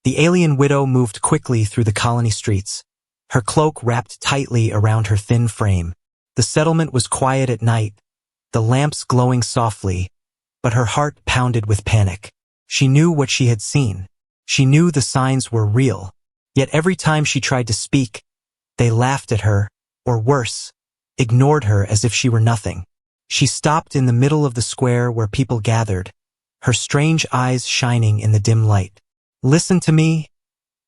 The alien widow moved quickly through the colony streets, her cloak wrapped tightly around her thin frame. The settlement was quiet at night, the lamps glowing softly, but her heart pounded with panic. She knew what she had seen. She knew the signs were real. Yet every time she tried to speak, they laughed at her, or worse, ignored her as if she were nothing. She stopped in the middle of the square where people gathered, her strange eyes shining in the dim light. "Listen to me,"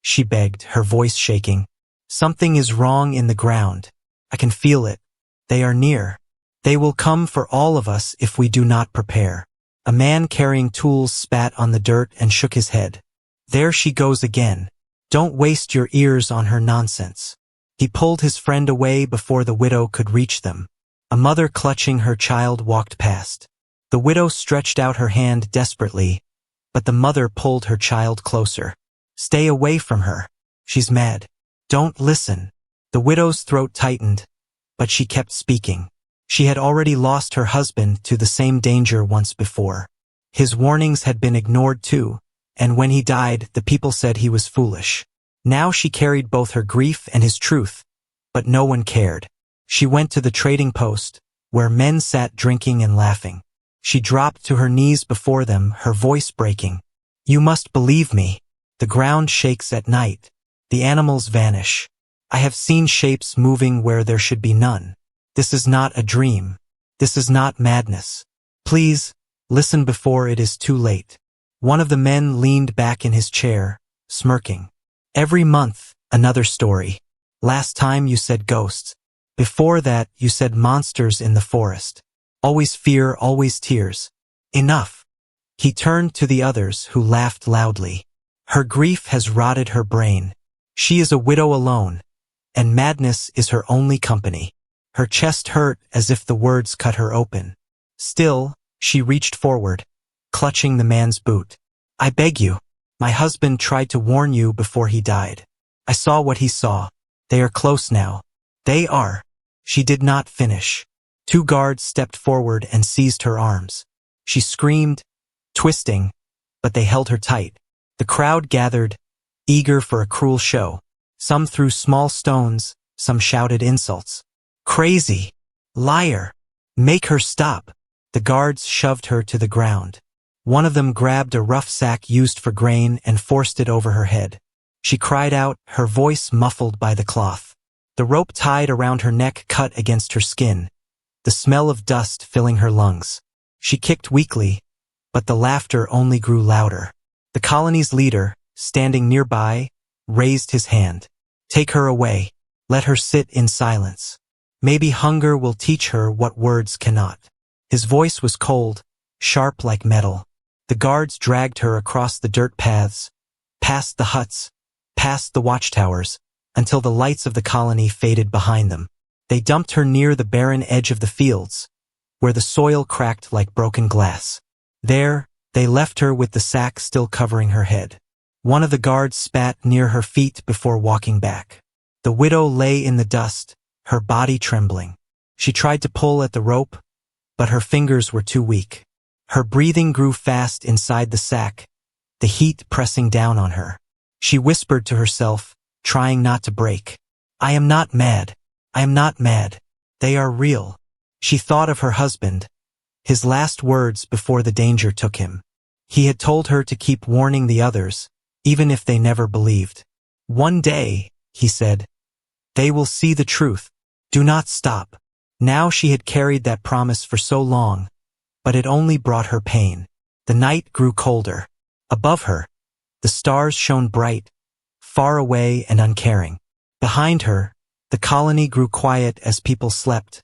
she begged, her voice shaking. "Something is wrong in the ground. I can feel it. They are near. They will come for all of us if we do not prepare." A man carrying tools spat on the dirt and shook his head. "There she goes again. Don't waste your ears on her nonsense." He pulled his friend away before the widow could reach them. A mother clutching her child walked past. The widow stretched out her hand desperately, but the mother pulled her child closer. "Stay away from her. She's mad. Don't listen." The widow's throat tightened, but she kept speaking. She had already lost her husband to the same danger once before. His warnings had been ignored too, and when he died, the people said he was foolish. Now she carried both her grief and his truth, but no one cared. She went to the trading post, where men sat drinking and laughing. She dropped to her knees before them, her voice breaking. "You must believe me. The ground shakes at night. The animals vanish. I have seen shapes moving where there should be none. This is not a dream. This is not madness. Please, listen before it is too late." One of the men leaned back in his chair, smirking. "Every month, another story. Last time you said ghosts. Before that, you said monsters in the forest. Always fear, always tears. Enough." He turned to the others, who laughed loudly. "Her grief has rotted her brain. She is a widow alone, and madness is her only company." Her chest hurt as if the words cut her open. Still, she reached forward, clutching the man's boot. "I beg you. My husband tried to warn you before he died. I saw what he saw. They are close now. They are." She did not finish. Two guards stepped forward and seized her arms. She screamed, twisting, but they held her tight. The crowd gathered, eager for a cruel show. Some threw small stones, some shouted insults. "Crazy! Liar! Make her stop!" The guards shoved her to the ground. One of them grabbed a rough sack used for grain and forced it over her head. She cried out, her voice muffled by the cloth. The rope tied around her neck cut against her skin, the smell of dust filling her lungs. She kicked weakly, but the laughter only grew louder. The colony's leader, standing nearby, raised his hand. "Take her away. Let her sit in silence. Maybe hunger will teach her what words cannot." His voice was cold, sharp like metal. The guards dragged her across the dirt paths, past the huts, past the watchtowers, until the lights of the colony faded behind them. They dumped her near the barren edge of the fields, where the soil cracked like broken glass. There, they left her with the sack still covering her head. One of the guards spat near her feet before walking back. The widow lay in the dust, her body trembling. She tried to pull at the rope, but her fingers were too weak. Her breathing grew fast inside the sack, the heat pressing down on her. She whispered to herself, trying not to break. "I am not mad. I am not mad. They are real." She thought of her husband, his last words before the danger took him. He had told her to keep warning the others, even if they never believed. "One day," he said, "they will see the truth. Do not stop." Now she had carried that promise for so long, but it only brought her pain. The night grew colder. Above her, the stars shone bright, far away and uncaring. Behind her, the colony grew quiet as people slept,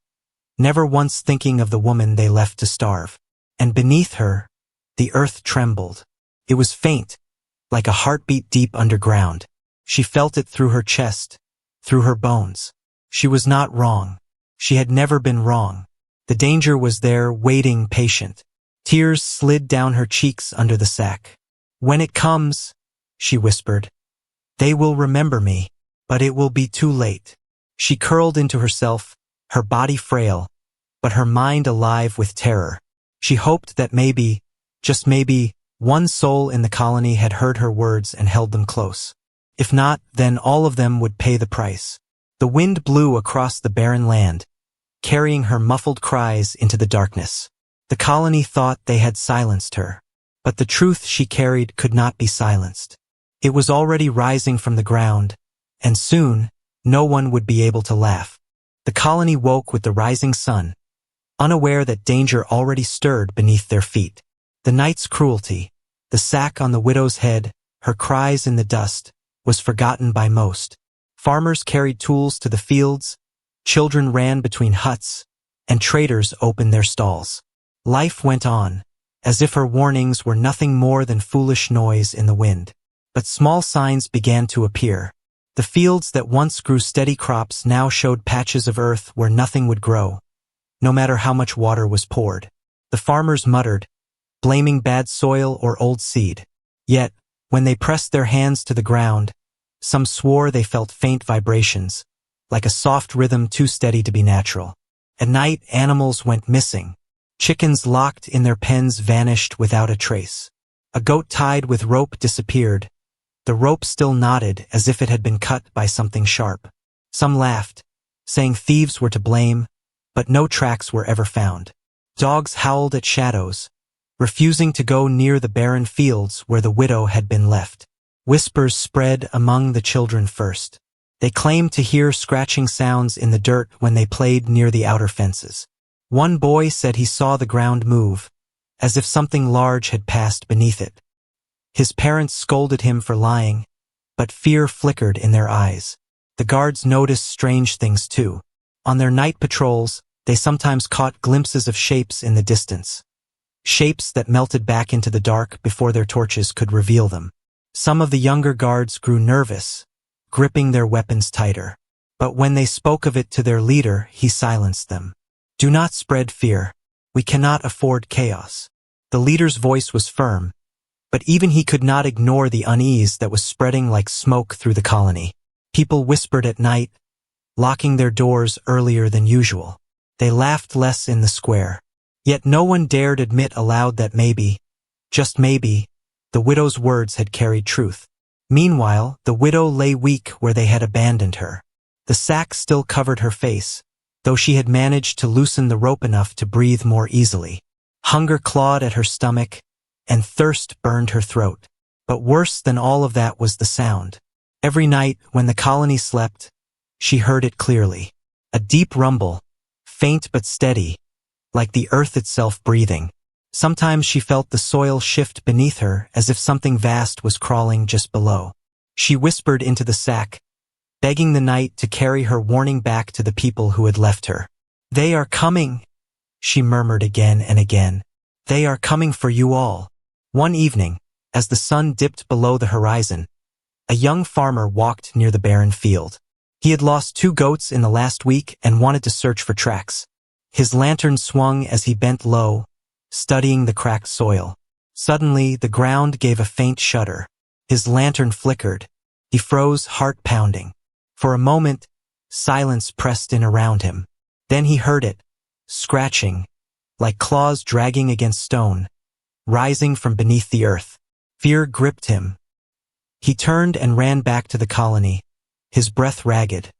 never once thinking of the woman they left to starve. And beneath her, the earth trembled. It was faint, like a heartbeat deep underground. She felt it through her chest, through her bones. She was not wrong. She had never been wrong. The danger was there, waiting, patient. Tears slid down her cheeks under the sack. "When it comes," she whispered, "they will remember me, but it will be too late." She curled into herself, her body frail, but her mind alive with terror. She hoped that maybe, just maybe, One soul in the colony had heard her words and held them close. If not, then all of them would pay the price. The wind blew across the barren land, carrying her muffled cries into the darkness. The colony thought they had silenced her, but the truth she carried could not be silenced. It was already rising from the ground, and soon, no one would be able to laugh. The colony woke with the rising sun, unaware that danger already stirred beneath their feet. The night's cruelty, the sack on the widow's head, her cries in the dust, was forgotten by most. Farmers carried tools to the fields, children ran between huts, and traders opened their stalls. Life went on, as if her warnings were nothing more than foolish noise in the wind. But small signs began to appear. The fields that once grew steady crops now showed patches of earth where nothing would grow, no matter how much water was poured. The farmers muttered, blaming bad soil or old seed. Yet, when they pressed their hands to the ground, some swore they felt faint vibrations, like a soft rhythm too steady to be natural. At night, animals went missing. Chickens locked in their pens vanished without a trace. A goat tied with rope disappeared. The rope still nodded as if it had been cut by something sharp. Some laughed, saying thieves were to blame, but no tracks were ever found. Dogs howled at shadows, refusing to go near the barren fields where the widow had been left. Whispers spread among the children first. They claimed to hear scratching sounds in the dirt when they played near the outer fences. One boy said he saw the ground move, as if something large had passed beneath it. His parents scolded him for lying, but fear flickered in their eyes. The guards noticed strange things too. On their night patrols, they sometimes caught glimpses of shapes in the distance. Shapes that melted back into the dark before their torches could reveal them. Some of the younger guards grew nervous, gripping their weapons tighter. But when they spoke of it to their leader, he silenced them. Do not spread fear. We cannot afford chaos. The leader's voice was firm, but even he could not ignore the unease that was spreading like smoke through the colony. People whispered at night, locking their doors earlier than usual. They laughed less in the square. Yet no one dared admit aloud that maybe, just maybe, the widow's words had carried truth. Meanwhile, the widow lay weak where they had abandoned her. The sack still covered her face, though she had managed to loosen the rope enough to breathe more easily. Hunger clawed at her stomach, and thirst burned her throat. But worse than all of that was the sound. Every night, when the colony slept, she heard it clearly. A deep rumble, faint but steady, like the earth itself breathing. Sometimes she felt the soil shift beneath her as if something vast was crawling just below. She whispered into the sack, begging the night to carry her warning back to the people who had left her. They are coming, she murmured again and again. They are coming for you all. One evening, as the sun dipped below the horizon, a young farmer walked near the barren field. He had lost 2 goats in the last week and wanted to search for tracks. His lantern swung as he bent low, studying the cracked soil. Suddenly, the ground gave a faint shudder. His lantern flickered. He froze, heart pounding. For a moment, silence pressed in around him. Then he heard it, scratching, like claws dragging against stone, rising from beneath the earth. Fear gripped him. He turned and ran back to the colony, his breath ragged,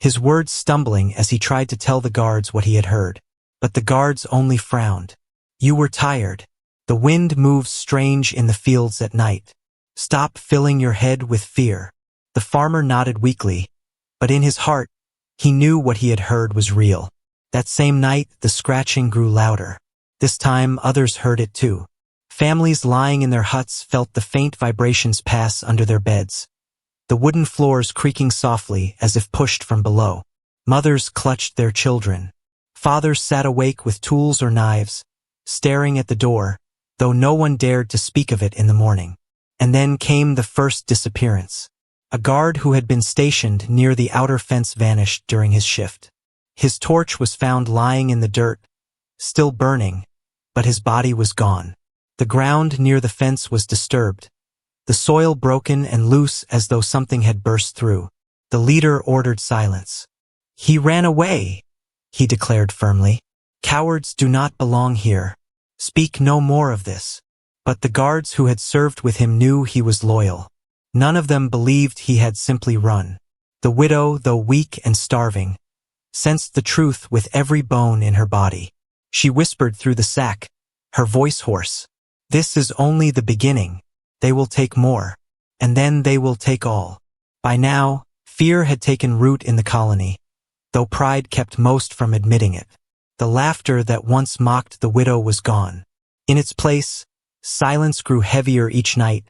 his words stumbling as he tried to tell the guards what he had heard. But the guards only frowned. You were tired. The wind moves strange in the fields at night. Stop filling your head with fear. The farmer nodded weakly, but in his heart, he knew what he had heard was real. That same night, the scratching grew louder. This time, others heard it too. Families lying in their huts felt the faint vibrations pass under their beds, the wooden floors creaking softly as if pushed from below. Mothers clutched their children. Fathers sat awake with tools or knives, staring at the door, though no one dared to speak of it in the morning. And then came the first disappearance. A guard who had been stationed near the outer fence vanished during his shift. His torch was found lying in the dirt, still burning, but his body was gone. The ground near the fence was disturbed, the soil broken and loose as though something had burst through. The leader ordered silence. He ran away, he declared firmly. Cowards do not belong here. Speak no more of this. But the guards who had served with him knew he was loyal. None of them believed he had simply run. The widow, though weak and starving, sensed the truth with every bone in her body. She whispered through the sack, her voice hoarse, "This is only the beginning. They will take more. And then they will take all." By now, fear had taken root in the colony, though pride kept most from admitting it. The laughter that once mocked the widow was gone. In its place, silence grew heavier each night,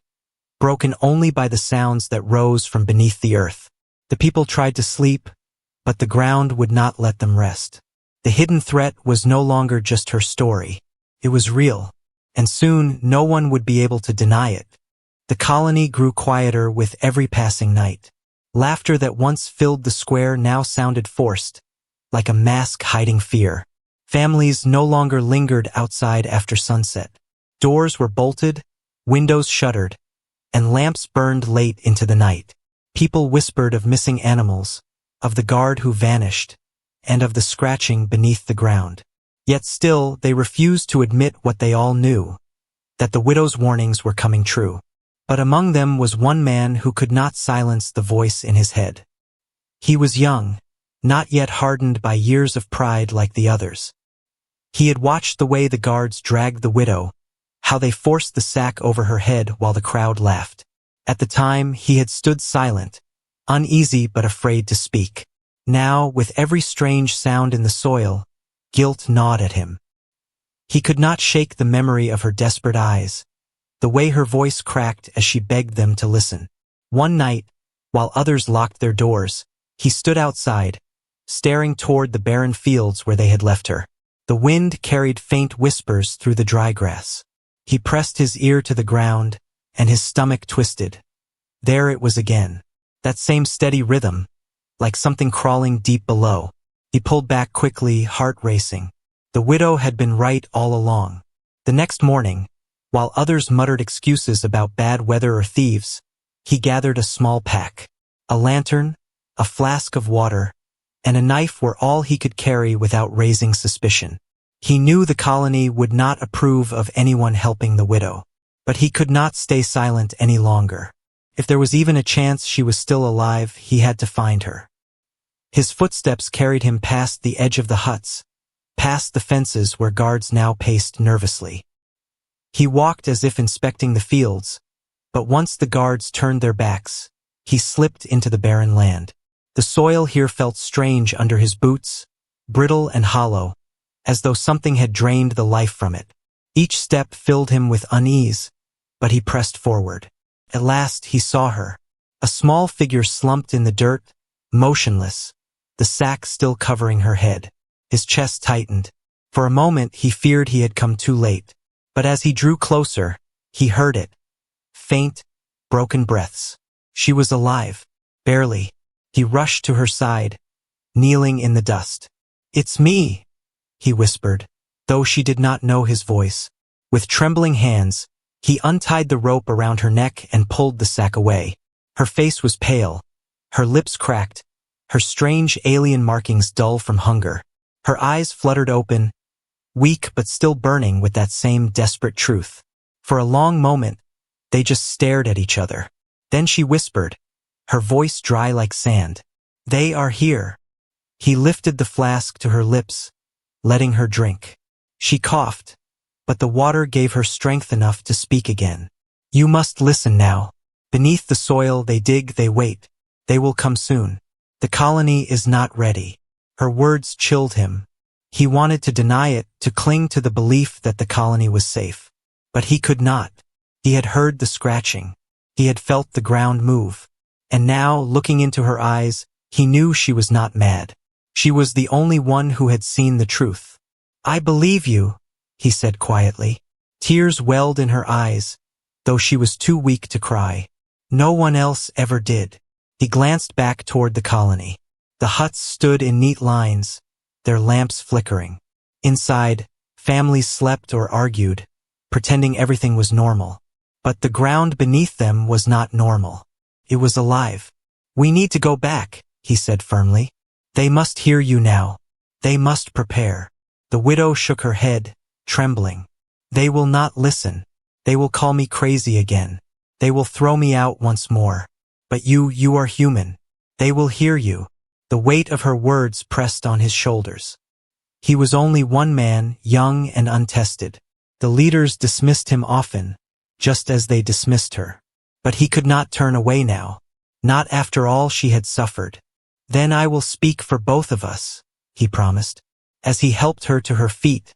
broken only by the sounds that rose from beneath the earth. The people tried to sleep, but the ground would not let them rest. The hidden threat was no longer just her story. It was real, and soon no one would be able to deny it. The colony grew quieter with every passing night. Laughter that once filled the square now sounded forced, like a mask hiding fear. Families no longer lingered outside after sunset. Doors were bolted, windows shuttered, and lamps burned late into the night. People whispered of missing animals, of the guard who vanished, and of the scratching beneath the ground. Yet still they refused to admit what they all knew, that the widow's warnings were coming true. But among them was one man who could not silence the voice in his head. He was young, not yet hardened by years of pride like the others. He had watched the way the guards dragged the widow, how they forced the sack over her head while the crowd laughed. At the time, he had stood silent, uneasy but afraid to speak. Now, with every strange sound in the soil, guilt gnawed at him. He could not shake the memory of her desperate eyes, the way her voice cracked as she begged them to listen. One night, while others locked their doors, he stood outside, staring toward the barren fields where they had left her. The wind carried faint whispers through the dry grass. He pressed his ear to the ground, and his stomach twisted. There it was again, that same steady rhythm, like something crawling deep below. He pulled back quickly, heart racing. The widow had been right all along. The next morning, while others muttered excuses about bad weather or thieves, he gathered a small pack. A lantern, a flask of water, and a knife were all he could carry without raising suspicion. He knew the colony would not approve of anyone helping the widow, but he could not stay silent any longer. If there was even a chance she was still alive, he had to find her. His footsteps carried him past the edge of the huts, past the fences where guards now paced nervously. He walked as if inspecting the fields, but once the guards turned their backs, he slipped into the barren land. The soil here felt strange under his boots, brittle and hollow, as though something had drained the life from it. Each step filled him with unease, but he pressed forward. At last he saw her, a small figure slumped in the dirt, motionless, the sack still covering her head. His chest tightened. For a moment he feared he had come too late, but as he drew closer, he heard it. Faint, broken breaths. She was alive, barely. He rushed to her side, kneeling in the dust. "It's me," he whispered, though she did not know his voice. With trembling hands, he untied the rope around her neck and pulled the sack away. Her face was pale, her lips cracked, her strange alien markings dull from hunger. Her eyes fluttered open, weak but still burning with that same desperate truth. For a long moment, they just stared at each other. Then she whispered, her voice dry like sand. "They are here." He lifted the flask to her lips, letting her drink. She coughed, but the water gave her strength enough to speak again. "You must listen now. Beneath the soil they dig, they wait. They will come soon. The colony is not ready." Her words chilled him. He wanted to deny it, to cling to the belief that the colony was safe. But he could not. He had heard the scratching. He had felt the ground move. And now, looking into her eyes, he knew she was not mad. She was the only one who had seen the truth. "I believe you," he said quietly. Tears welled in her eyes, though she was too weak to cry. No one else ever did. He glanced back toward the colony. The huts stood in neat lines, their lamps flickering. Inside, families slept or argued, pretending everything was normal. But the ground beneath them was not normal. It was alive. "We need to go back," he said firmly. "They must hear you now. They must prepare." The widow shook her head, trembling. "They will not listen." They will call me crazy again. They will throw me out once more. But you are human. They will hear you. The weight of her words pressed on his shoulders. He was only one man, young and untested. The leaders dismissed him often, just as they dismissed her. But he could not turn away now. Not after all she had suffered. Then I will speak for both of us, he promised. As he helped her to her feet,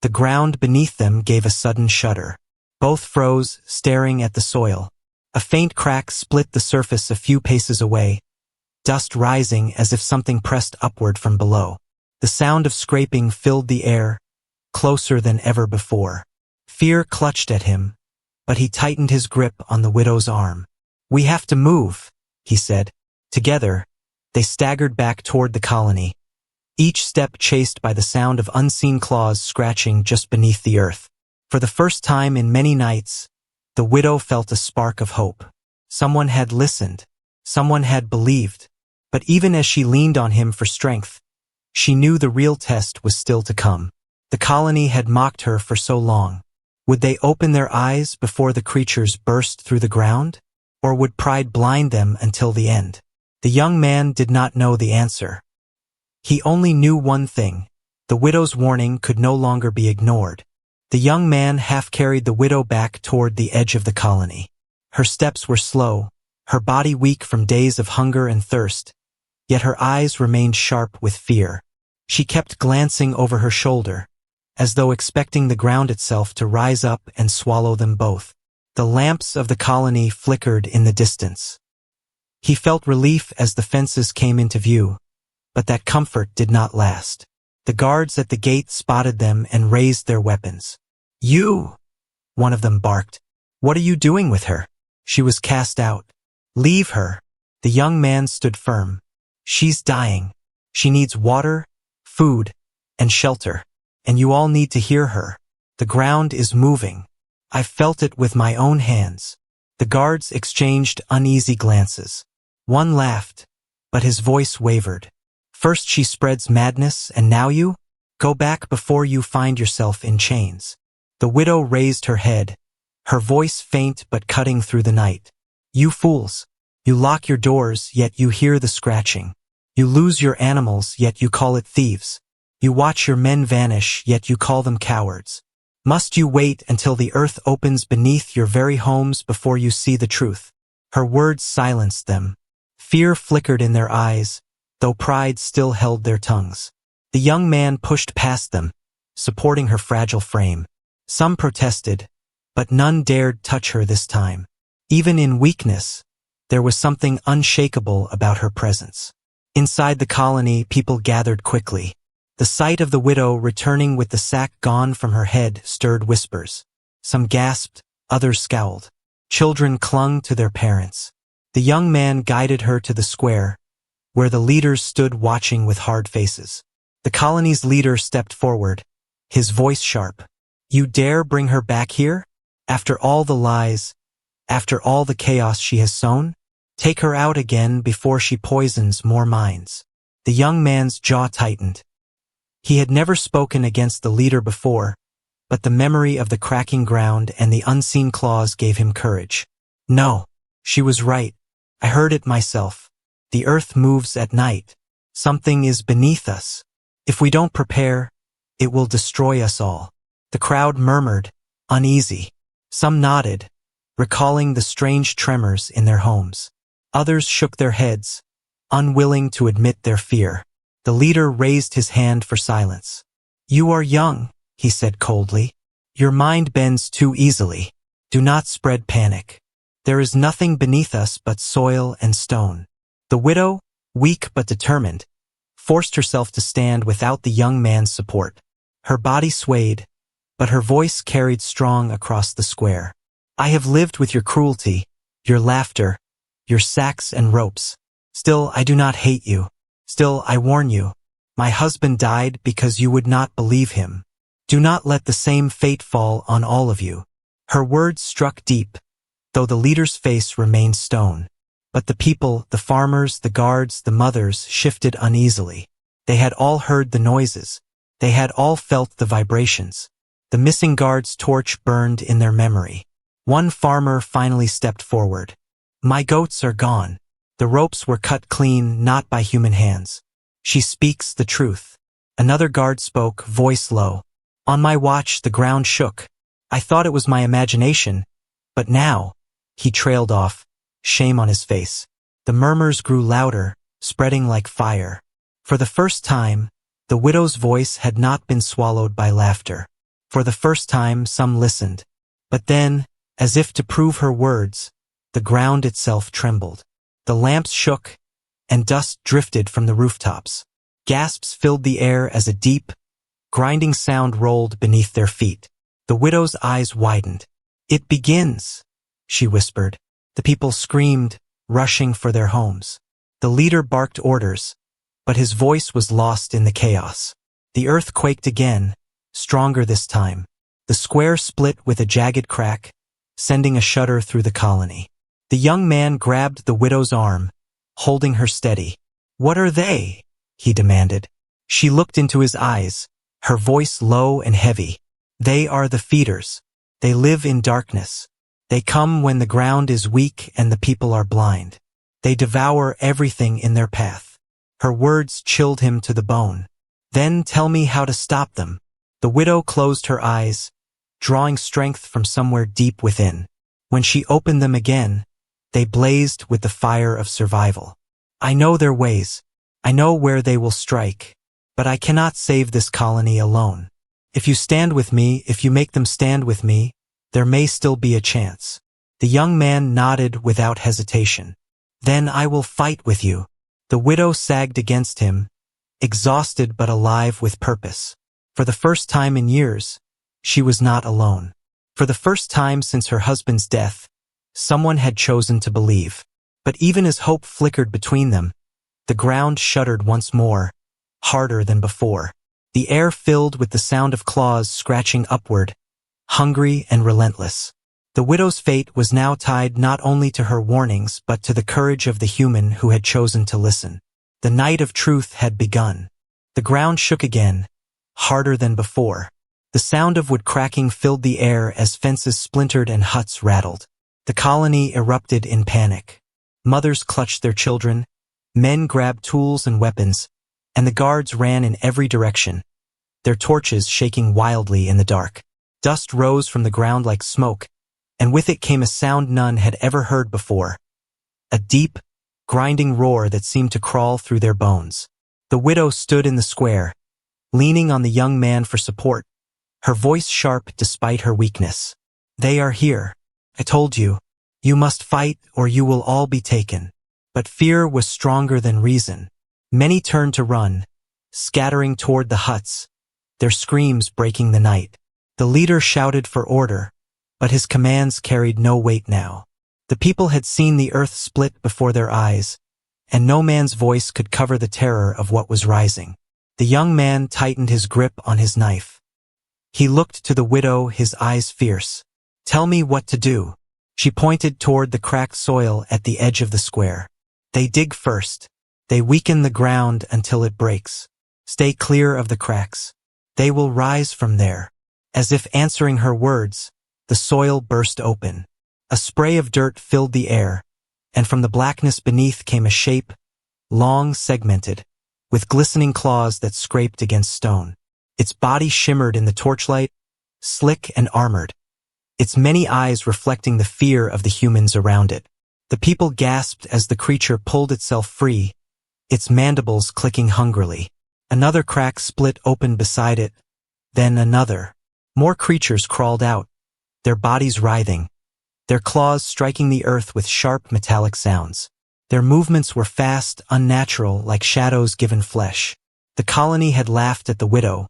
the ground beneath them gave a sudden shudder. Both froze, staring at the soil. A faint crack split the surface a few paces away, dust rising as if something pressed upward from below. The sound of scraping filled the air, closer than ever before. Fear clutched at him, but he tightened his grip on the widow's arm. We have to move, he said. Together, they staggered back toward the colony, each step chased by the sound of unseen claws scratching just beneath the earth. For the first time in many nights, the widow felt a spark of hope. Someone had listened. Someone had believed. But even as she leaned on him for strength, she knew the real test was still to come. The colony had mocked her for so long. Would they open their eyes before the creatures burst through the ground? Or would pride blind them until the end? The young man did not know the answer. He only knew one thing. The widow's warning could no longer be ignored. The young man half carried the widow back toward the edge of the colony. Her steps were slow, her body weak from days of hunger and thirst, yet her eyes remained sharp with fear. She kept glancing over her shoulder, as though expecting the ground itself to rise up and swallow them both. The lamps of the colony flickered in the distance. He felt relief as the fences came into view, but that comfort did not last. The guards at the gate spotted them and raised their weapons. You! One of them barked. What are you doing with her? She was cast out. Leave her. The young man stood firm. She's dying. She needs water, food, and shelter. And you all need to hear her. The ground is moving. I felt it with my own hands. The guards exchanged uneasy glances. One laughed, but his voice wavered. First she spreads madness, and now you? Go back before you find yourself in chains. The widow raised her head, her voice faint but cutting through the night. You fools! You lock your doors, yet you hear the scratching. You lose your animals, yet you call it thieves. You watch your men vanish, yet you call them cowards. Must you wait until the earth opens beneath your very homes before you see the truth? Her words silenced them. Fear flickered in their eyes, though pride still held their tongues. The young man pushed past them, supporting her fragile frame. Some protested, but none dared touch her this time. Even in weakness, there was something unshakable about her presence. Inside the colony, people gathered quickly. The sight of the widow returning with the sack gone from her head stirred whispers. Some gasped, others scowled. Children clung to their parents. The young man guided her to the square, where the leaders stood watching with hard faces. The colony's leader stepped forward, his voice sharp. You dare bring her back here? After all the lies, after all the chaos she has sown? Take her out again before she poisons more minds. The young man's jaw tightened. He had never spoken against the leader before, but the memory of the cracking ground and the unseen claws gave him courage. No, she was right. I heard it myself. The earth moves at night. Something is beneath us. If we don't prepare, it will destroy us all. The crowd murmured, uneasy. Some nodded, recalling the strange tremors in their homes. Others shook their heads, unwilling to admit their fear. The leader raised his hand for silence. You are young, he said coldly. Your mind bends too easily. Do not spread panic. There is nothing beneath us but soil and stone. The widow, weak but determined, forced herself to stand without the young man's support. Her body swayed, but her voice carried strong across the square. I have lived with your cruelty, your laughter, your sacks and ropes. Still, I do not hate you. Still, I warn you. My husband died because you would not believe him. Do not let the same fate fall on all of you. Her words struck deep, though the leader's face remained stone. But the people, the farmers, the guards, the mothers, shifted uneasily. They had all heard the noises. They had all felt the vibrations. The missing guard's torch burned in their memory. One farmer finally stepped forward. "My goats are gone. The ropes were cut clean, not by human hands. She speaks the truth." Another guard spoke, voice low. "On my watch, the ground shook. I thought it was my imagination, but now—" He trailed off, shame on his face. The murmurs grew louder, spreading like fire. For the first time, the widow's voice had not been swallowed by laughter. For the first time, some listened. But then, as if to prove her words, the ground itself trembled. The lamps shook, and dust drifted from the rooftops. Gasps filled the air as a deep, grinding sound rolled beneath their feet. The widow's eyes widened. "It begins," she whispered. The people screamed, rushing for their homes. The leader barked orders, but his voice was lost in the chaos. The earth quaked again, stronger this time. The square split with a jagged crack, sending a shudder through the colony. The young man grabbed the widow's arm, holding her steady. "What are they?" he demanded. She looked into his eyes, her voice low and heavy. "They are the feeders. They live in darkness. They come when the ground is weak and the people are blind. They devour everything in their path." Her words chilled him to the bone. "Then tell me how to stop them." The widow closed her eyes, drawing strength from somewhere deep within. When she opened them again, they blazed with the fire of survival. "I know their ways. I know where they will strike. But I cannot save this colony alone. If you stand with me, if you make them stand with me, there may still be a chance." The young man nodded without hesitation. "Then I will fight with you." The widow sagged against him, exhausted but alive with purpose. For the first time in years, she was not alone. For the first time since her husband's death, someone had chosen to believe. But even as hope flickered between them, the ground shuddered once more, harder than before. The air filled with the sound of claws scratching upward, hungry and relentless. The widow's fate was now tied not only to her warnings but to the courage of the human who had chosen to listen. The night of truth had begun. The ground shook again, harder than before. The sound of wood cracking filled the air as fences splintered and huts rattled. The colony erupted in panic. Mothers clutched their children, men grabbed tools and weapons, and the guards ran in every direction, their torches shaking wildly in the dark. Dust rose from the ground like smoke, and with it came a sound none had ever heard before. A deep, grinding roar that seemed to crawl through their bones. The widow stood in the square, leaning on the young man for support, her voice sharp despite her weakness. "They are here. I told you. You must fight or you will all be taken." But fear was stronger than reason. Many turned to run, scattering toward the huts, their screams breaking the night. The leader shouted for order, but his commands carried no weight now. The people had seen the earth split before their eyes, and no man's voice could cover the terror of what was rising. The young man tightened his grip on his knife. He looked to the widow, his eyes fierce. "Tell me what to do." She pointed toward the cracked soil at the edge of the square. "They dig first. They weaken the ground until it breaks. Stay clear of the cracks. They will rise from there." As if answering her words, the soil burst open. A spray of dirt filled the air, and from the blackness beneath came a shape, long, segmented, with glistening claws that scraped against stone. Its body shimmered in the torchlight, slick and armored, its many eyes reflecting the fear of the humans around it. The people gasped as the creature pulled itself free, its mandibles clicking hungrily. Another crack split open beside it, then another. More creatures crawled out, their bodies writhing, their claws striking the earth with sharp metallic sounds. Their movements were fast, unnatural, like shadows given flesh. The colony had laughed at the widow,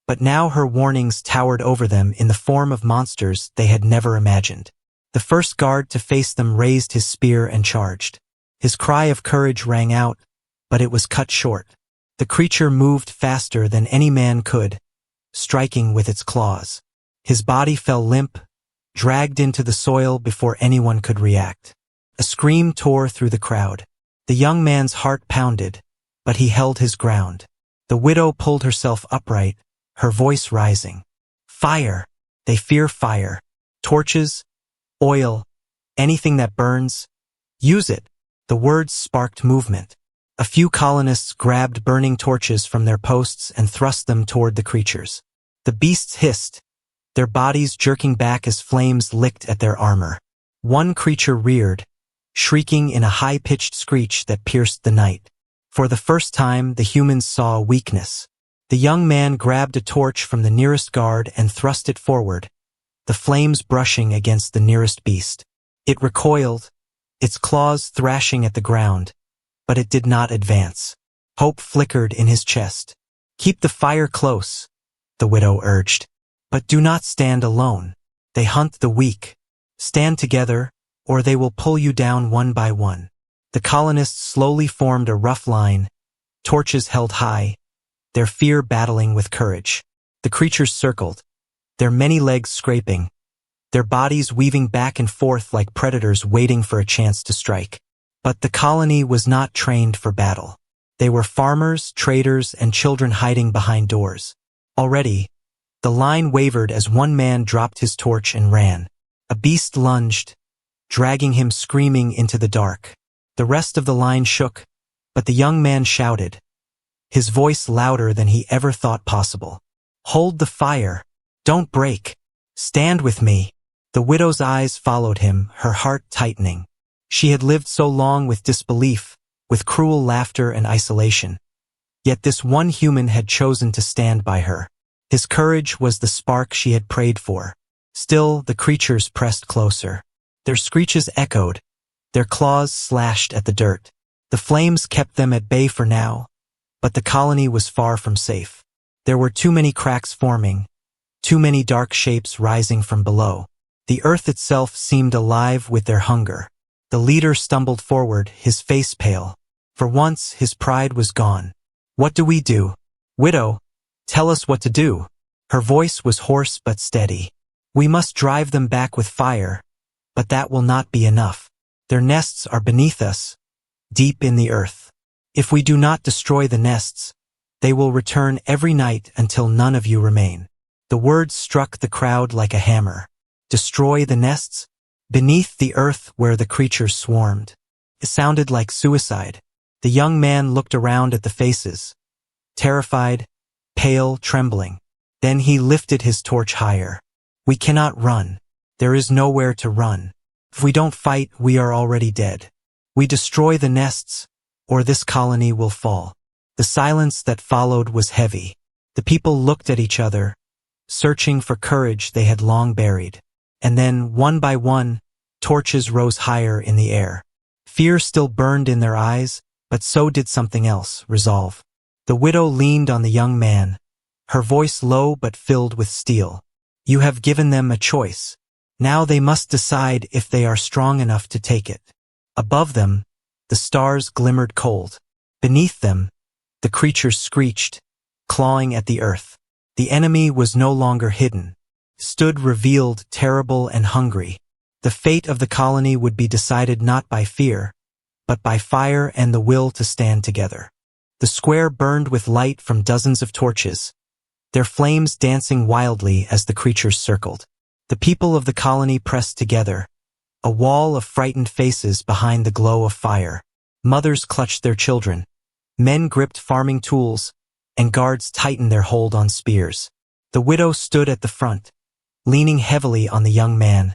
but now her warnings towered over them in the form of monsters they had never imagined. The first guard to face them raised his spear and charged. His cry of courage rang out, but it was cut short. The creature moved faster than any man could, striking with its claws. His body fell limp, dragged into the soil before anyone could react. A scream tore through the crowd. The young man's heart pounded, but he held his ground. The widow pulled herself upright, her voice rising. Fire. They fear fire. Torches, oil, anything that burns. Use it. The words sparked movement. A few colonists grabbed burning torches from their posts and thrust them toward the creatures. The beasts hissed, their bodies jerking back as flames licked at their armor. One creature reared, shrieking in a high-pitched screech that pierced the night. For the first time, the humans saw a weakness. The young man grabbed a torch from the nearest guard and thrust it forward, the flames brushing against the nearest beast. It recoiled, its claws thrashing at the ground, but it did not advance. Hope flickered in his chest. Keep the fire close, the widow urged. But do not stand alone. They hunt the weak. Stand together, or they will pull you down one by one. The colonists slowly formed a rough line, torches held high, their fear battling with courage. The creatures circled, their many legs scraping, their bodies weaving back and forth like predators waiting for a chance to strike. But the colony was not trained for battle. They were farmers, traders, and children hiding behind doors. Already, the line wavered as one man dropped his torch and ran. A beast lunged, dragging him screaming into the dark. The rest of the line shook, but the young man shouted, his voice louder than he ever thought possible. Hold the fire. Don't break. Stand with me. The widow's eyes followed him, her heart tightening. She had lived so long with disbelief, with cruel laughter and isolation. Yet this one human had chosen to stand by her. His courage was the spark she had prayed for. Still, the creatures pressed closer. Their screeches echoed, their claws slashed at the dirt. The flames kept them at bay for now, but the colony was far from safe. There were too many cracks forming, too many dark shapes rising from below. The earth itself seemed alive with their hunger. The leader stumbled forward, his face pale. For once, his pride was gone. What do we do? Widow, tell us what to do. Her voice was hoarse but steady. We must drive them back with fire, but that will not be enough. Their nests are beneath us, deep in the earth. If we do not destroy the nests, they will return every night until none of you remain. The words struck the crowd like a hammer. Destroy the nests? Beneath the earth where the creatures swarmed. It sounded like suicide. The young man looked around at the faces, terrified, pale, trembling. Then he lifted his torch higher. We cannot run. There is nowhere to run. If we don't fight, we are already dead. We destroy the nests, or this colony will fall. The silence that followed was heavy. The people looked at each other, searching for courage they had long buried. And then, one by one, torches rose higher in the air. Fear still burned in their eyes, but so did something else, resolve. The widow leaned on the young man, her voice low but filled with steel. You have given them a choice. Now they must decide if they are strong enough to take it. Above them, the stars glimmered cold. Beneath them, the creatures screeched, clawing at the earth. The enemy was no longer hidden, stood revealed, terrible and hungry. The fate of the colony would be decided not by fear, but by fire and the will to stand together. The square burned with light from dozens of torches, their flames dancing wildly as the creatures circled. The people of the colony pressed together, a wall of frightened faces behind the glow of fire. Mothers clutched their children, men gripped farming tools, and guards tightened their hold on spears. The widow stood at the front, leaning heavily on the young man,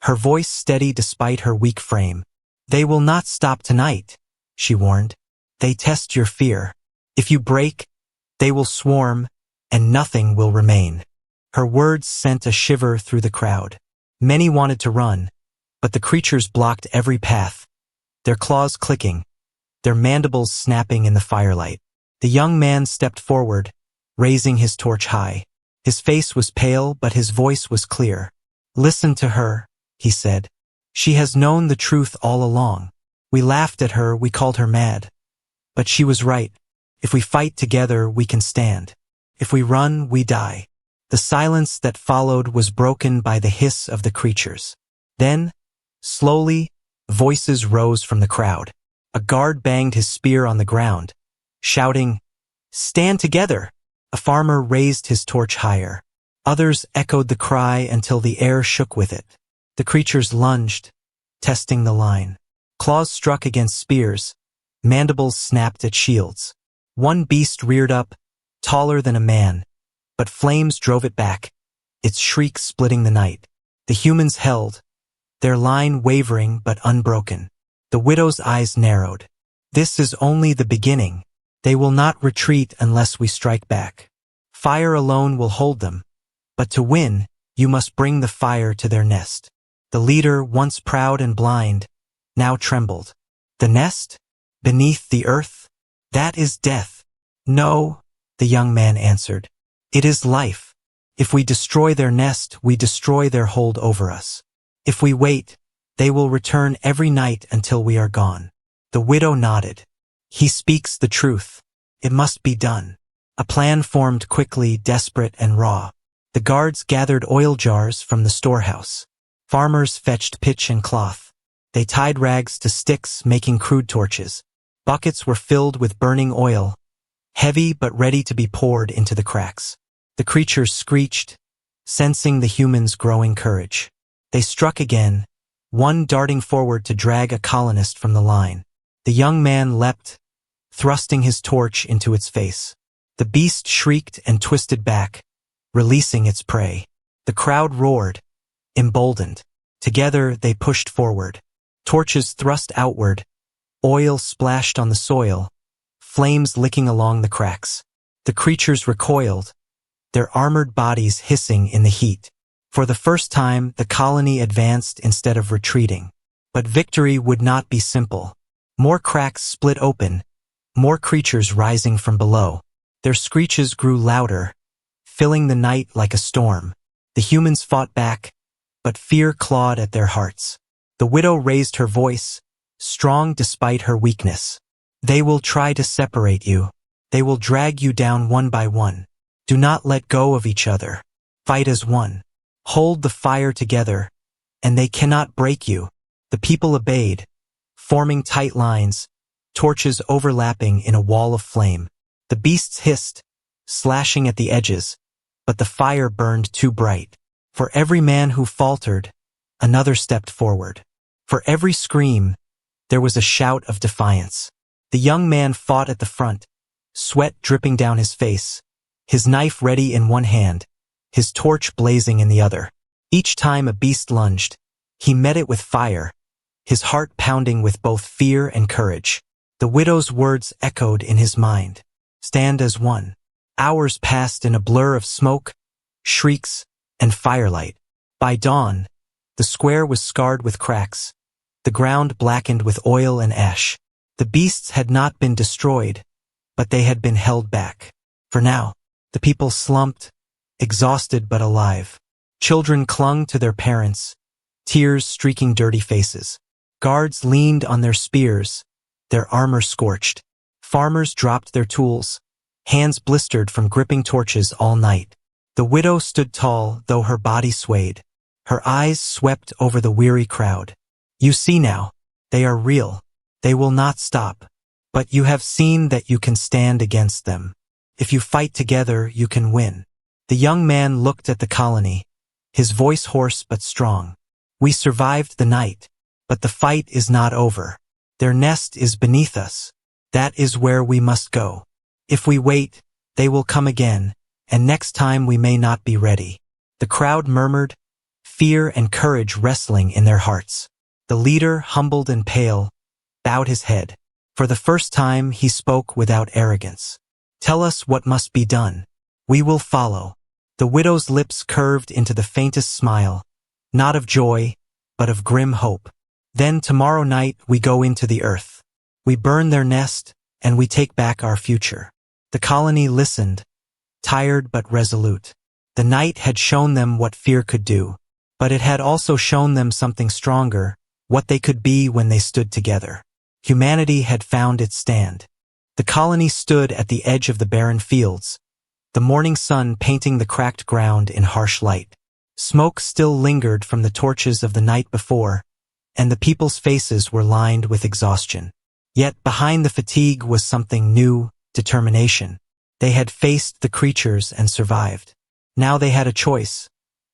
her voice steady despite her weak frame. They will not stop tonight, she warned. They test your fear. If you break, they will swarm, and nothing will remain. Her words sent a shiver through the crowd. Many wanted to run, but the creatures blocked every path, their claws clicking, their mandibles snapping in the firelight. The young man stepped forward, raising his torch high. His face was pale, but his voice was clear. Listen to her, he said. She has known the truth all along. We laughed at her, we called her mad. But she was right. If we fight together, we can stand. If we run, we die. The silence that followed was broken by the hiss of the creatures. Then, slowly, voices rose from the crowd. A guard banged his spear on the ground, shouting, Stand together! A farmer raised his torch higher. Others echoed the cry until the air shook with it. The creatures lunged, testing the line. Claws struck against spears, mandibles snapped at shields. One beast reared up, taller than a man, but flames drove it back, its shriek splitting the night. The humans held, their line wavering but unbroken. The widow's eyes narrowed. This is only the beginning. They will not retreat unless we strike back. Fire alone will hold them, but to win, you must bring the fire to their nest. The leader, once proud and blind, now trembled. The nest? Beneath the earth? That is death. No, the young man answered. It is life. If we destroy their nest, we destroy their hold over us. If we wait, they will return every night until we are gone. The widow nodded. He speaks the truth. It must be done. A plan formed quickly, desperate and raw. The guards gathered oil jars from the storehouse. Farmers fetched pitch and cloth. They tied rags to sticks, making crude torches. Buckets were filled with burning oil, heavy but ready to be poured into the cracks. The creatures screeched, sensing the humans' growing courage. They struck again, one darting forward to drag a colonist from the line. The young man leapt, thrusting his torch into its face. The beast shrieked and twisted back, releasing its prey. The crowd roared, emboldened. Together they pushed forward. Torches thrust outward, oil splashed on the soil, flames licking along the cracks. The creatures recoiled, their armored bodies hissing in the heat. For the first time, the colony advanced instead of retreating. But victory would not be simple. More cracks split open, more creatures rising from below. Their screeches grew louder, filling the night like a storm. The humans fought back, but fear clawed at their hearts. The widow raised her voice, strong despite her weakness. They will try to separate you. They will drag you down one by one. Do not let go of each other. Fight as one. Hold the fire together, and they cannot break you. The people obeyed, forming tight lines, torches overlapping in a wall of flame. The beasts hissed, slashing at the edges, but the fire burned too bright. For every man who faltered, another stepped forward. For every scream, there was a shout of defiance. The young man fought at the front, sweat dripping down his face, his knife ready in one hand, his torch blazing in the other. Each time a beast lunged, he met it with fire, his heart pounding with both fear and courage. The widow's words echoed in his mind. Stand as one. Hours passed in a blur of smoke, shrieks, and firelight. By dawn, the square was scarred with cracks, the ground blackened with oil and ash. The beasts had not been destroyed, but they had been held back. For now, the people slumped, exhausted but alive. Children clung to their parents, tears streaking dirty faces. Guards leaned on their spears, their armor scorched. Farmers dropped their tools, hands blistered from gripping torches all night. The widow stood tall, though her body swayed. Her eyes swept over the weary crowd. You see now, they are real. They will not stop. But you have seen that you can stand against them. If you fight together, you can win. The young man looked at the colony, his voice hoarse but strong. We survived the night, but the fight is not over. Their nest is beneath us. That is where we must go. If we wait, they will come again, and next time we may not be ready. The crowd murmured, fear and courage wrestling in their hearts. The leader, humbled and pale, bowed his head. For the first time, he spoke without arrogance. Tell us what must be done. We will follow. The widow's lips curved into the faintest smile, not of joy, but of grim hope. Then tomorrow night we go into the earth. We burn their nest, and we take back our future. The colony listened, tired but resolute. The night had shown them what fear could do, but it had also shown them something stronger, what they could be when they stood together. Humanity had found its stand. The colony stood at the edge of the barren fields, the morning sun painting the cracked ground in harsh light. Smoke still lingered from the torches of the night before, and the people's faces were lined with exhaustion. Yet behind the fatigue was something new, determination. They had faced the creatures and survived. Now they had a choice: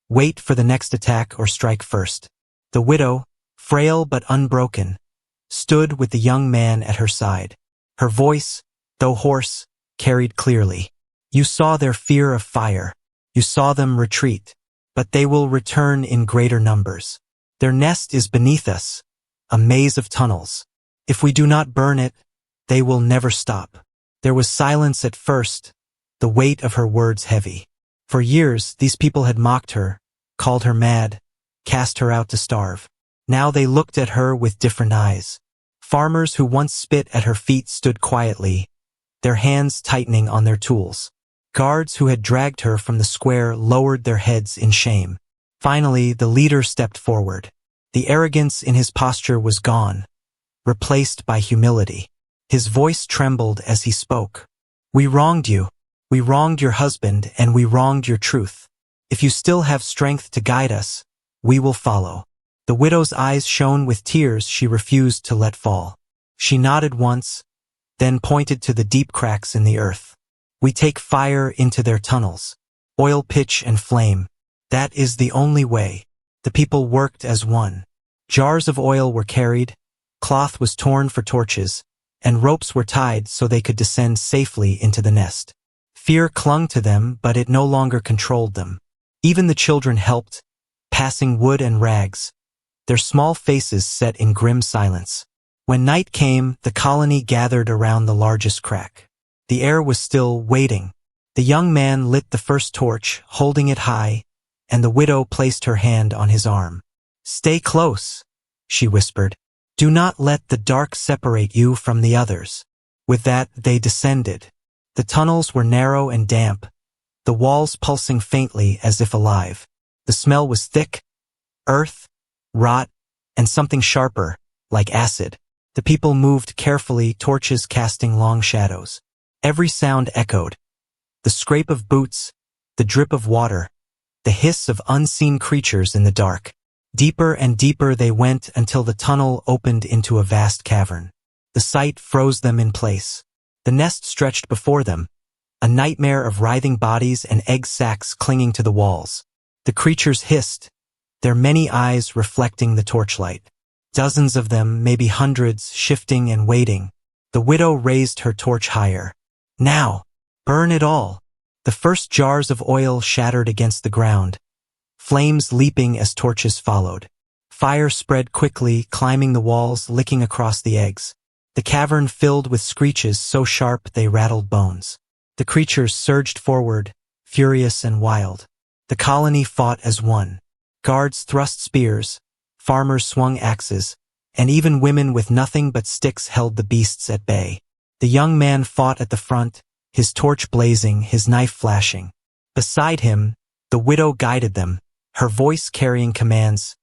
wait for the next attack or strike first. The widow, frail but unbroken, stood with the young man at her side. Her voice, though hoarse, carried clearly. You saw their fear of fire. You saw them retreat. But they will return in greater numbers. Their nest is beneath us, a maze of tunnels. If we do not burn it, they will never stop. There was silence at first, the weight of her words heavy. For years, these people had mocked her, called her mad, cast her out to starve. Now they looked at her with different eyes. Farmers who once spit at her feet stood quietly, their hands tightening on their tools. Guards who had dragged her from the square lowered their heads in shame. Finally, the leader stepped forward. The arrogance in his posture was gone, replaced by humility. His voice trembled as he spoke. We wronged you. We wronged your husband, and we wronged your truth. If you still have strength to guide us, we will follow. The widow's eyes shone with tears she refused to let fall. She nodded once, then pointed to the deep cracks in the earth. We take fire into their tunnels. Oil, pitch, and flame. That is the only way. The people worked as one. Jars of oil were carried, cloth was torn for torches, and ropes were tied so they could descend safely into the nest. Fear clung to them, but it no longer controlled them. Even the children helped, passing wood and rags, their small faces set in grim silence. When night came, the colony gathered around the largest crack. The air was still, waiting. The young man lit the first torch, holding it high, and the widow placed her hand on his arm. Stay close, she whispered. Do not let the dark separate you from the others. With that, they descended. The tunnels were narrow and damp, the walls pulsing faintly as if alive. The smell was thick, earth, rot, and something sharper, like acid. The people moved carefully, torches casting long shadows. Every sound echoed. The scrape of boots, the drip of water, the hiss of unseen creatures in the dark. Deeper and deeper they went until the tunnel opened into a vast cavern. The sight froze them in place. The nest stretched before them, a nightmare of writhing bodies and egg sacs clinging to the walls. The creatures hissed, their many eyes reflecting the torchlight. Dozens of them, maybe hundreds, shifting and waiting. The widow raised her torch higher. Now, burn it all. The first jars of oil shattered against the ground, flames leaping as torches followed. Fire spread quickly, climbing the walls, licking across the eggs. The cavern filled with screeches so sharp they rattled bones. The creatures surged forward, furious and wild. The colony fought as one. Guards thrust spears, farmers swung axes, and even women with nothing but sticks held the beasts at bay. The young man fought at the front, his torch blazing, his knife flashing. Beside him, the widow guided them, her voice carrying commands.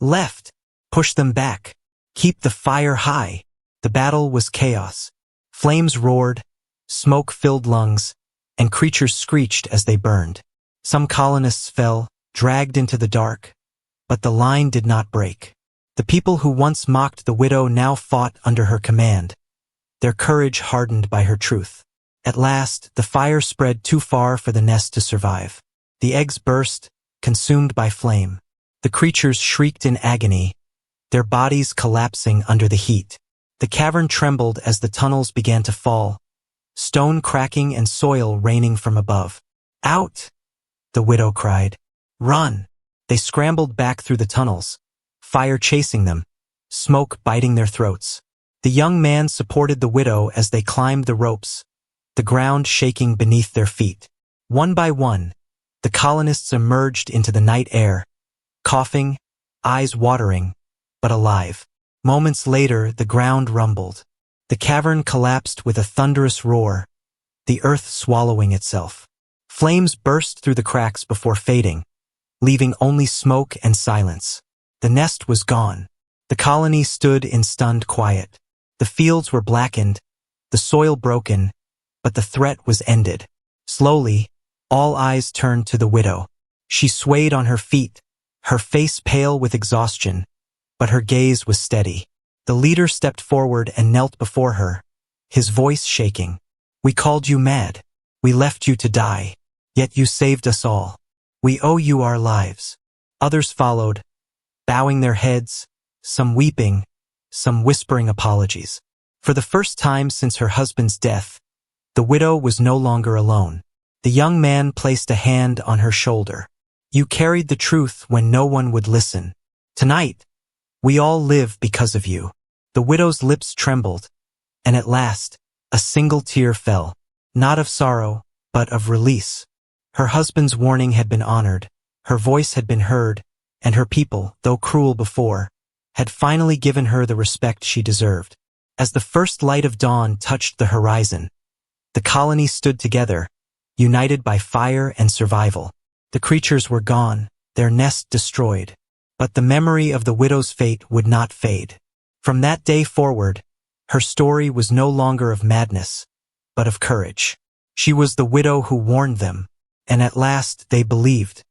Left, push them back, keep the fire high. The battle was chaos. Flames roared, smoke filled lungs, and creatures screeched as they burned. Some colonists fell, dragged into the dark, but the line did not break. The people who once mocked the widow now fought under her command, their courage hardened by her truth. At last, the fire spread too far for the nest to survive. The eggs burst, consumed by flame. The creatures shrieked in agony, their bodies collapsing under the heat. The cavern trembled as the tunnels began to fall, stone cracking and soil raining from above. Out! The widow cried. Run! They scrambled back through the tunnels, fire chasing them, smoke biting their throats. The young man supported the widow as they climbed the ropes, the ground shaking beneath their feet. One by one, the colonists emerged into the night air, coughing, eyes watering, but alive. Moments later, the ground rumbled. The cavern collapsed with a thunderous roar, the earth swallowing itself. Flames burst through the cracks before fading, leaving only smoke and silence. The nest was gone. The colony stood in stunned quiet. The fields were blackened, the soil broken, but the threat was ended. Slowly, all eyes turned to the widow. She swayed on her feet, her face pale with exhaustion, but her gaze was steady. The leader stepped forward and knelt before her, his voice shaking. We called you mad. We left you to die. Yet you saved us all. We owe you our lives." Others followed, bowing their heads, some weeping, some whispering apologies. For the first time since her husband's death, the widow was no longer alone. The young man placed a hand on her shoulder. "You carried the truth when no one would listen. Tonight, we all live because of you." The widow's lips trembled, and at last, a single tear fell, not of sorrow, but of release. Her husband's warning had been honored, her voice had been heard, and her people, though cruel before, had finally given her the respect she deserved. As the first light of dawn touched the horizon, the colony stood together, united by fire and survival. The creatures were gone, their nest destroyed, but the memory of the widow's fate would not fade. From that day forward, her story was no longer of madness, but of courage. She was the widow who warned them, and at last they believed.